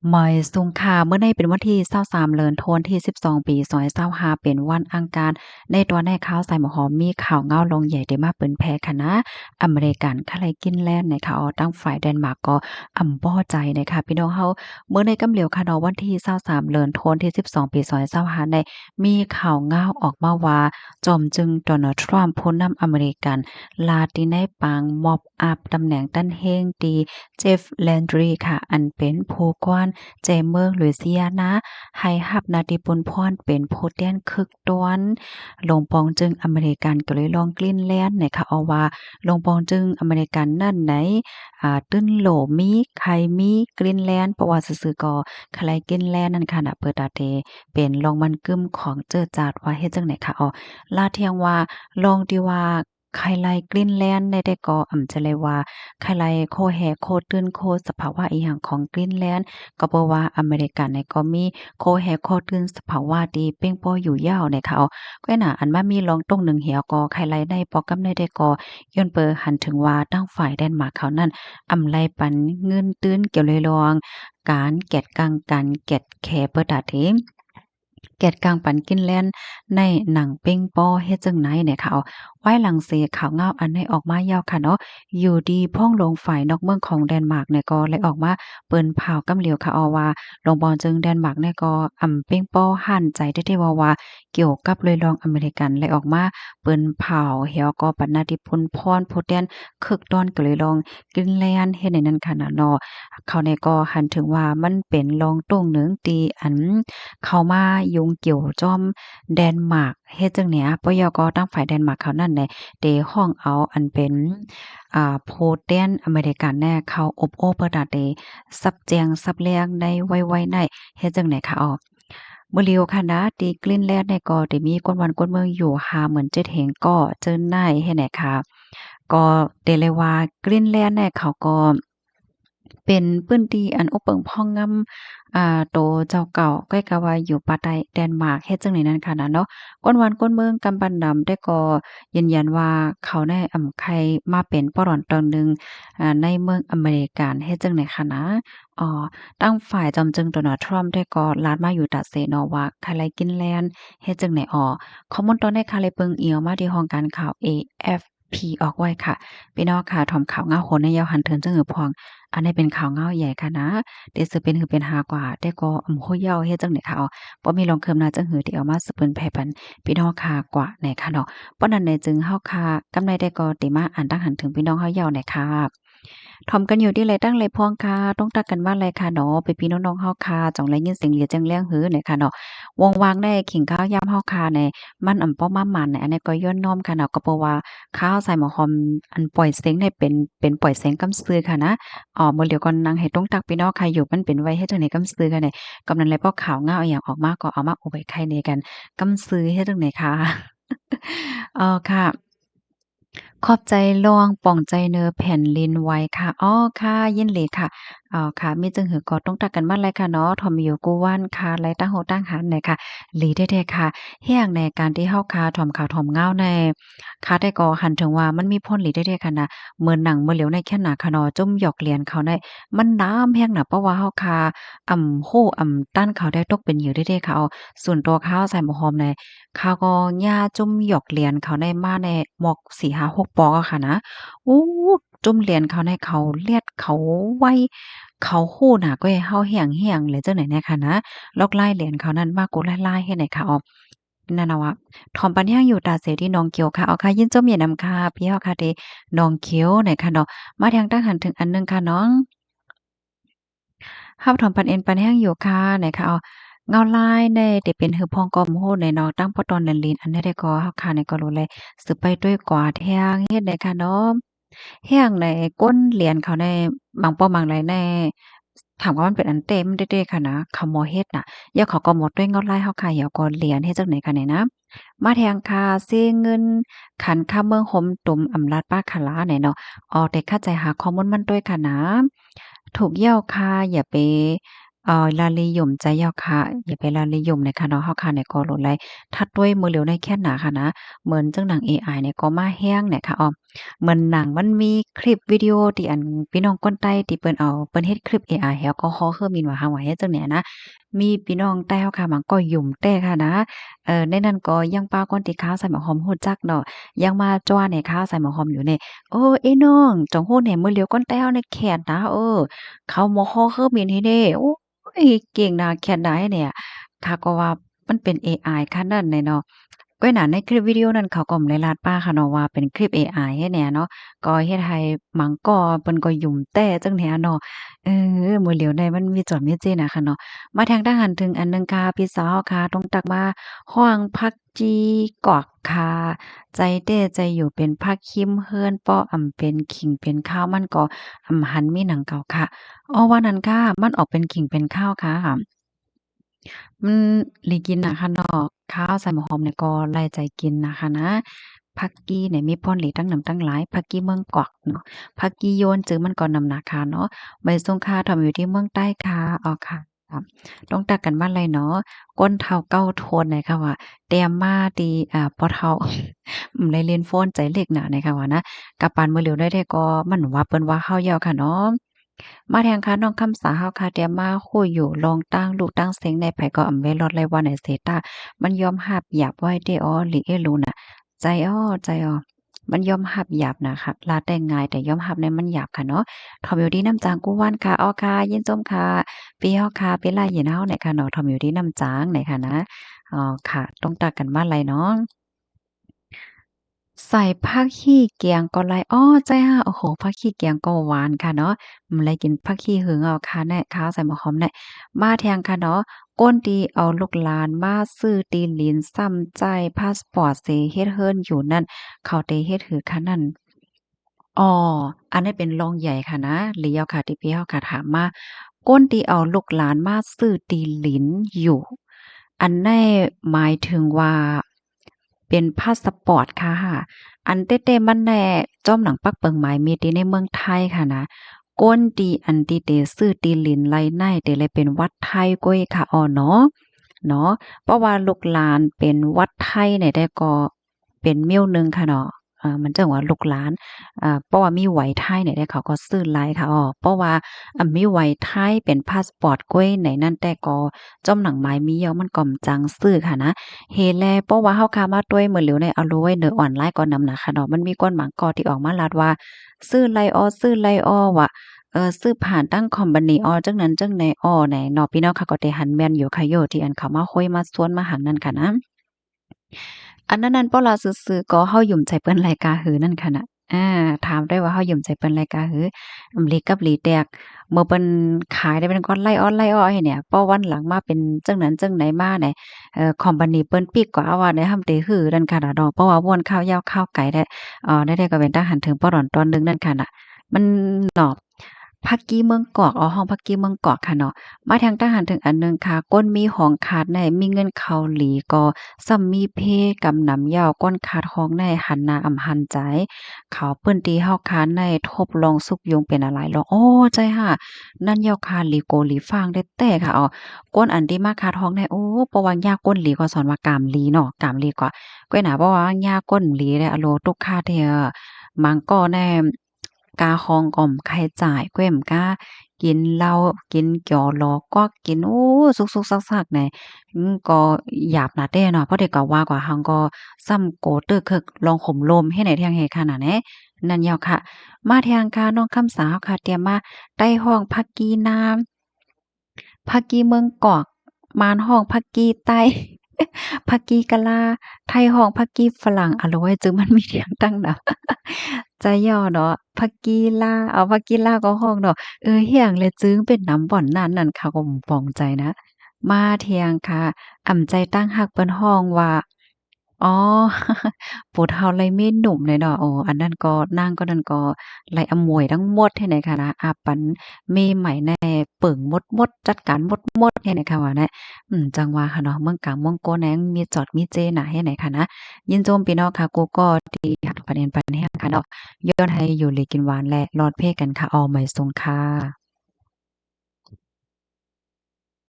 หมอยสุงค่ะเมื่อในเป็นวันที่23เดือนธันวาคมที่12ปี2025เป็นวันอังคารในตัวในข่าวใส่หมอหอมมีข่าวเงาลงใหญ่ได้มาเปิ้นแพ้คณะอเมริกันคะไลกินแลนด์นะคะตั้งฝ่ายเดนมาร์กก็บ่ใจนะคะพี่น้องเฮาเมื่อในกำเหลียวค่ะเนาะวันที่23เดือนธันวาคมที่12ปี2025ได้มีข่าวเงาออกมาว่าจอมจึงโดนัลด์ทรัมป์ผู้นำอเมริกันลาติในปางม็อบอัพตำแหน่งตั้นเฮงตีเจฟแลนดรีค่ะอันเป็นผู้กว้าน ใจเมืองลุยเซียนาให้หับนาติปุนพรเป็นผู้แดนคึกตวนลงปองจึงอเมริกันก็เลยลองกลิ้นแล่นนะคะเอาว่าลงปองจึงอเมริกันนั่นไหนตื้นโหลมีไข่มีกลิ้นแลนเพราะว่าซื่อๆก็ใครกลิ้นแลนนั่นค่ะน่ะเปิดตาเตเป็นลองมันกึ้มของเจิดจาดว่าเฮ็ดจังไหนคะอ๋อลาเทียงว่าลองที่ว่าไข่ไลกลิ้นแลนในได้ก็จะเลยว่าไข่ไลโคแฮโคตื้นโคสภาวะอีหยังของกลิ้นแลน ก็เพราะว่าอเมริกันเนี่ยก็มีโคแฮข้อตื่นสภาวะที่เป้งป้ออยู่ยาวเนี่ยค่ะเอาก็น่ะอันมามีลองตรงหนึ่งเหี่ยวก็ไขไลได้ปอกำได้ได้ก็ย้อนเปอหันถึงว่าตั้งฝ่ายแดนมาร์กเขานั้นไลปันเงินตื้นเกี่ยวเลยลองการแกดกังกันแกดแคเปิดดาเท แกดกลางปันกินแล่นในหนังเป้งป้อเฮ็ดจั่งไหนเนี่ยค่ะเอาไว้หลังเสข่าวเงาอันให้ออกมายาวค่ะเนาะอยู่ดีพ่องลงฝ่ายนอกเมืองของแดนมาร์กเนี่ยก็เลยออกมาเปิ้นผ่าวกำเหลียวค่ะเอาว่าลงบอนจึงแดนมาร์กเนี่ยก็เป้งป้อหั่นใจได้ว่าเกี่ยวกับเลยลองอเมริกันเลยออกมาเปิ้นผ่าวเหี่ยวก็ปันนาติพลพรโพแดนคึกดอนก็เลยลองกลินแลนเฮ็ดในนั้นค่ะน่ะเนาะเขาเนี่ยก็หันถึงว่ามันเป็นลองตรงหนึ่งตีอัน เข้ามายุ่งเกี่ยวจ้อมแดนมาร์กเฮ็ดจั่งเนี้ยปยกตั้งฝ่ายแดนมาร์กเขานั่นแหละได้ฮ้องเอาอันเป็นโพแดนอเมริกันแน่เข้าอบโอ้เปิดอะเดซับแจงซับแลงในไวๆในเฮ็ดจั่งไหนคะอ้อมื้อเลียวค่ะนะที่กลินแลนด์เนี่ยก็ได้มีคนวันคนเมืองอยู่50,000 7แห่งก็เจิ้นนายเฮ็ดไหนคะก็ได้เลยว่ากลินแลนด์เนี่ยเขาก็เป็นพื้นที่อันโอเปิงพองงำโตเจ้าเก่าก้อยกะว่าอยู่ปาไตเดนมาร์กเฮ็ดจั่งใดนั้นค่ะนะเนาะก้นวันก้นเมืองกำปั้นดำได้ก็ยืนยันว่าเขาได้ใครมาเป็นปะหล่อนตอนหนึ่งในเมืองอเมริกันเฮ็ดจั่งใดคะนะอ๋อตั้งฝ่ายจอมจึงโดนัลด์ทรัมป์ได้ก็ลาดมาอยู่ตัดเสเนาะว่าใครไลกินแลนด์เฮ็ดจั่งใดอ้อข้อมูลตอนนี้ค่ะเลยเปิงเอียวมาที่ห้องการข่าว AFP ออกไว้ค่ะพี่น้องค่ะถอมข่าวเงาโหนในยาวหันเทินจังหือพอง อันนี้เป็นข่าวเงาใหญ่ค่ะนะเดี๋ยวสิเป็นหือเป็นหากว่าแต่ก็โหยาวเฮ็ดจังได๋ค่ะอ๋อบ่มีรองเคิมนาจังหือที่เอามาสืบเปิ้นแผ่ปันพี่น้องค่ะกว่าไหนค่ะเนาะเพราะนั้นเนี่ยจึงเฮาค่ะกำไรได้ก็ติมาอ่านตั้งหันถึงพี่น้องเฮายาวหน่อยค่ะถ่อมกันอยู่ที่ไรตั้งไรพองค่ะต้องตักกันว่าไรค่ะเนาะไปพี่น้องๆเฮาค่ะจ่องไรยินเสียงเหลียจังเลี้ยงหือหน่อยค่ะเนาะวงวางได้ขิงข้าวยามเฮาค่ะในมันป้อมามันในอันนี้ก็ย้อนน้อมค่ะเนาะก็เพราะว่าข้าวใส่หม้อหอมอันปล่อยเสียงได้เป็นปล่อยเสียงกำซื้อค่ะนะ มื้อเดียวก่อนนางให้ตรงตักพี่น้องใครอยู่มันเป็นไว้เฮ็ดจั่งใดกำซื้อกันเนี่ยกำนั้นเลยพอข่าวเงาอิหยังออกมาก็เอามาโอไว้ไข่ในกันกำซื้อเฮ็ดจั่งใดคะค่ะขอบใจลองป่องใจเนอแผ่นลินไหวค่ะอ้อค่ะยินหลีค่ะค่ะมีจึงหือก็ต้องตักกันมาเลยค่ะเนาะทอมอยู่กูวันค่ะไลตั้งโฮตั้งหันเนี่ยค่ะหลีแท้ๆค่ะเฮียงในการที่เฮาค่ะถ่อมข่าวถ่อมเงาในค่ะแต่ก็หันถึงว่ามันมีผลหลีแท้ๆค่ะนะเหมือนหนังเหลียวในแค่หนาค่ะเนาะจุ่มหยอกเหรียญเขาได้มันน้ำแฮงน่ะเพราะว่าเฮาค่ะโฮ้ต้านเขาได้ตกเป็นเหยื่อแท้ๆค่ะเอาส่วนตัวข้าวใส่หม้อหอมในข้าวก็ย่าจุ่มหยอกเหรียญเขาได้มาในหมอก4 5 6ปอกอะค่ะนะอู้จุ่มเหรียญเขาในเขาเลียดเขาไวเขาฮู้น่ะก็ให้เฮาเฮียงๆเลยจังไหนแน่ค่ะนะลอกไล่เหรียญเขานั้นมากกว่าลายๆเฮ็ดให้ค่ะออนั่นน่ะวะถอมปันแห้งอยู่ตาเสที่หนองเขียวค่ะเอาค่ะยินจมเย็นนำค่ะพี่เฮาค่ะเดหนองเขียวไหนค่ะเนาะมาทางตั้งหันถึงอันหนึ่งค่ะน้องฮับถอมปันเอ็นปันแห้งอยู่ค่ะไหนค่ะเอาเงาลายในเดเป็นหือพองกอมโหในเนาะตั้งปอตอนนันลีนอันนี้ได้ก็เฮาค่ะในก็รู้เลยสืบไปด้วยกว่าแทงเฮ็ดได้ค่ะเนาะ แห้งในก้นเหรียญเขาในบางป้อบางไรในถามว่ามันเป็นอันเต็มเด้ๆค่ะนะเขาบ่เฮ็ดน่ะแล้วเขาก็หมดด้วยเงาลายเฮาค่ะแล้วก็เหรียญเฮ็ดจั่งใดค่ะเนี่ยนะมาแทงค่าเซเงินขันค่าเมืองหมตุ่มอำลาดป้าขะลาเนี่ยเนาะแต่เข้าใจหาข้อมูลมันด้วยค่ะนะถูกเหย้าค่ะอย่าไปลาลีหย่มใจเหย้าค่ะอย่าไปลาลีหย่มเลยค่ะเนาะเฮาค่ะเนี่ยก็โหลดไลทัดด้วยมือเร็วในแค่หนาค่ะนะเหมือนจังหนังเอไอเนี่ยก็มาแห้งเนี่ยค่ะ เหมือนหนังมันมีคลิปวิดีโอที่อันพี่น้องคนใต้ที่เปิ้นเฮ็ดคลิปเอไอแอลกอฮอล์คือมินว่าหาว่าเฮ็ดจั่งเนี่ยนะมีพี่น้องใต้เฮาค่ะมันก็หยุ่มแต้ค่ะนะในนั้นก็ยังปาคนที่ขาวใส่หมวกหอมฮู้จักเนาะยังมาจ้ว่าในขาวใส่หมวกหอมอยู่เนี่ย"เออเอ้น้องจองฮู้แหน่มื้อเหลียวคนใต้เฮาเนี่ยแค้นนะเขาหมอฮอคือมินให้เด้โอ้ยเก่งนะแค้นได้เนี่ยข้าก็ว่ามันเป็นเอไอขนาดนั้นเนาะ ก้อยหนาในคลิปวิดีโอนั้นเขาก็บ่ได้ลาดป้าค่ะเนาะว่าเป็นคลิปเอไอเฮ็ดแหน่เนาะก็เฮ็ดให้หมังก้อเพิ่นก็ยุ่มแต้จั่งแหน่เนาะมื้อเหลียวใดมันมีจอดมีเจน่ะค่ะเนาะมาทางด้านหั้นถึงอันหนึ่งค่ะพี่สาวค่ะตรงตักมาฮ้องผักจีกอกค่ะใจเต้ใจอยู่เป็นผักคิมเฮิรนป้ออำเป็นขิงเป็นข้าวมันก็หันมีหนังเก่าค่ะอ้อว่านั้นค่ะมันออกเป็นขิงเป็นข้าวค่ะ มันหลีกินน่ะค่ะเนาะข้าวใส่หมอหอมเนี่ยก็ไล่ใจกินนะคะนะผักกี้เนี่ยมีพ่นหลีตั้งหนำตั้งหลายผักกี้เมืองกวักเนาะผักกี้โยนจื้อมันก็นำหนาค่ะเนาะใบสงค่าทำอยู่ที่เมืองใต้ค่ะอ้อค่ะครับต้องตักกันบ้านไรเนาะก้นเฒ่าเก้าโทนเนี่ยค่ะว่าแต้มมาตีปอเฒ่าได้เล่นโฟนใจเล็กน่ะเนี่ยค่ะว่านะกะปานมื้อเหลียวได้แต่ก็มันว่าเปิ้นว่าเฮาเหย้าค่ะเนาะ มาแทงค่ะน้องคำสาเฮาค่ะเดี๋ยวมาคุยอยู่ลองตั้งลูกตั้งเสียงในไผก็อำเวรอดไลว่าไหนเสตามันยอมรับหยาบไว้เด้ออหลีเอลูน่ะใจอ้อใจอ้อมันยอมรับหยาบน่ะค่ะลาแต่ง่ายแต่ยอมรับเนี่ยมันหยาบค่ะเนาะทอมอยู่ดีน้ำจางกูว่านค่ะอ้อค่ะยินจมค่ะปีเฮาค่ะปีลายินเฮาเนี่ยค่ะเนาะทอมอยู่ดีน้ำจางเนี่ยค่ะนะค่ะต้องตักกันมาลัยเนาะ ใส่ผักขี้เกียงก็ไลอ้อใจค่ะโอ้โฮผักขี้เกียงก็หวานค่ะเนาะไลกินผักขี้หึงเอาค่ะแน่ข้าวใส่หม้อหอมแน่มาแทงค่ะเนาะก้นตีเอาลูกหลานมาซื้อตีนลินซ้ำใจพาสปอร์ตสิเฮ็ดเฮิรนอยู่นั่นเขาเตเฮ็ดหือค่ะนั่นอ๋ออันนี้เป็นรองใหญ่ค่ะนะเลี้ยวค่ะที่พี่เฮาค่ะถามมาก้นตีเอาลูกหลานมาซื้อตีนหลินอยู่อันแน่หมายถึงว่าเป็นพาสปอร์ตค่ะอันเต้ๆมันแน่จ้อมหนังปักเปิงหมายมีตีในเมืองไทยค่ะนะก้นตีอันตีเตซื้อตีหลินไลในเตเลยเป็นวัดไทยก้อยค่ะอ้อเนาะเพราะว่าลูกหลานเป็นวัดไทยเนี่ยได้ก็เป็นมิ้วหนึ่งค่ะเนาะมันจังว่าลูกหลานเพราะว่ามีไหวไทยเนี่ยได้เขาก็ซื้อหลายค่ะอ้อเพราะว่ามีไหวไทยเป็นพาสปอร์ตก้อยไหนนั่นแต่ก็จ้อมหนังหมายมีเยอะมันก่อมจังซื้อค่ะนะ เฮแลเพราะว่าเฮาค้ามาต้วยมื้อหลิวในเอารู้ไว้เด้อออนไลน์ก่อนนำหนักค่ะเนาะมันมีก้นหมางกอที่ออกมาลัดว่าซื้อไลออว่ะซื้อผ่านตั้งคอมพานีอ้อจังนั้นจังไหนอ้อไหนเนาะพี่น้องค่ะก็ได้หันแม่นอยู่ค่ะโยที่อันเขามาคุยมาสวนมาหันนั่นค่ะนะ อันนั้นๆเปาลาซื่อๆก็เฮาหยุ่มใจเปิ้นรายการหือนั่นค่ะน่ะอาถามได้ว่าเฮาหยุ่มใจเปิ้นรายการหือหลีกับหลีแตกเมื่อเปิ้นขายได้เป็นก้อนไล่อ้อให้เนี่ยพอวันหลังมาเป็นจั่งนั้นจั่งไหนมาเนี่ยคอมพานีเปิ้นปิดก็เอาว่าได้ทำเตหือนั่นค่ะน่ะดอกเพราะว่าม่วนข่าวยาวข่าวไกลได้ได้ก็เป็นตาหันถึงปอดอนตอนหนึ่งนั่นค่ะน่ะมันเนาะภากี้เมืองกอกห้องภากี้เมืองกอกค่ะเนาะ มาทางทหารถึงอันหนึ่งค่ะก้นมีของขาดในมีเงินเข้าหลีก็ซ้ำมีเพกำนำยาวก้นขาดของในหันหน้าอำหันใจเขาเปิ้นตีเฮาคานในทบลองสุกยงเป็นอะไรลองโอ้ใจค่ะนั่นยาวคานหลีโกหลีฟางได้แต่ค่ะก้นอันที่มาขาดท้องในโอ้เพราะว่ายาก้นหลีก็สอนว่ากามหลีเนาะกามหลีก็ก้อยหนาเพราะว่ายาก้นหลีได้อะโลตุกคาเทอมังก็แน่กาคองก่อมไข่จ่ายก้วยมกา กินเหล้ากินจ๋อหลอกก๊อกกินโอ้สุกๆซักๆเนี่ยก็หยาบนะเด้เนาะเพราะเด็กก็ว่ากว่าหังก็ซ้ำโกตึกคึกลองข่มโลมให้ไหนเที่ยงเฮขนาดแหนนั่นแล้วค่ะมาเที่ยงค่ะน้องคำสาวค่ะเตรียมมาใต้ห้องภักกี้น้ำภักกี้เมืองกอกมานห้องภักกี้ใต้ภักกี้กะลาไทห้องภักกี้ฝรั่งอะโลยจึงมันมีเถียงตั้งน่ะใจย่อเนาะภักกี้ลาวภักกี้ลาวก็ห้องเนาะ เฮียงเลยจึงเป็นน้ำบ่อนนั้นนั่นค่ะก็ปองใจนะมาเที่ยงค่ะอ่ำใจตั้งฮักเปิ้นห้องว่าอ๋อผู้เฒ่าไลเมีหนุ่มเลยเนาะอันนั้นก็นางก็นั่นก็ไลอำมวยทั้งหมดให้ไหนค่ะนะอาปันเมใหม่แน่เปิ่งมดๆจัดการหมดให้ไหนค่ะว่าแน่จังว่าค่ะเนาะเมืองกลางเมืองโกแหนงมีจอดมีเจน่ะให้ไหนค่ะนะยินโจมพี่น้องค่ะกูก็ดีค่ะประเด็นปันแฮงค่ะเนาะย้อนให้อยู่เลยกินหวานและรอดเพกันค่ะออใหม่ทรงค่ะ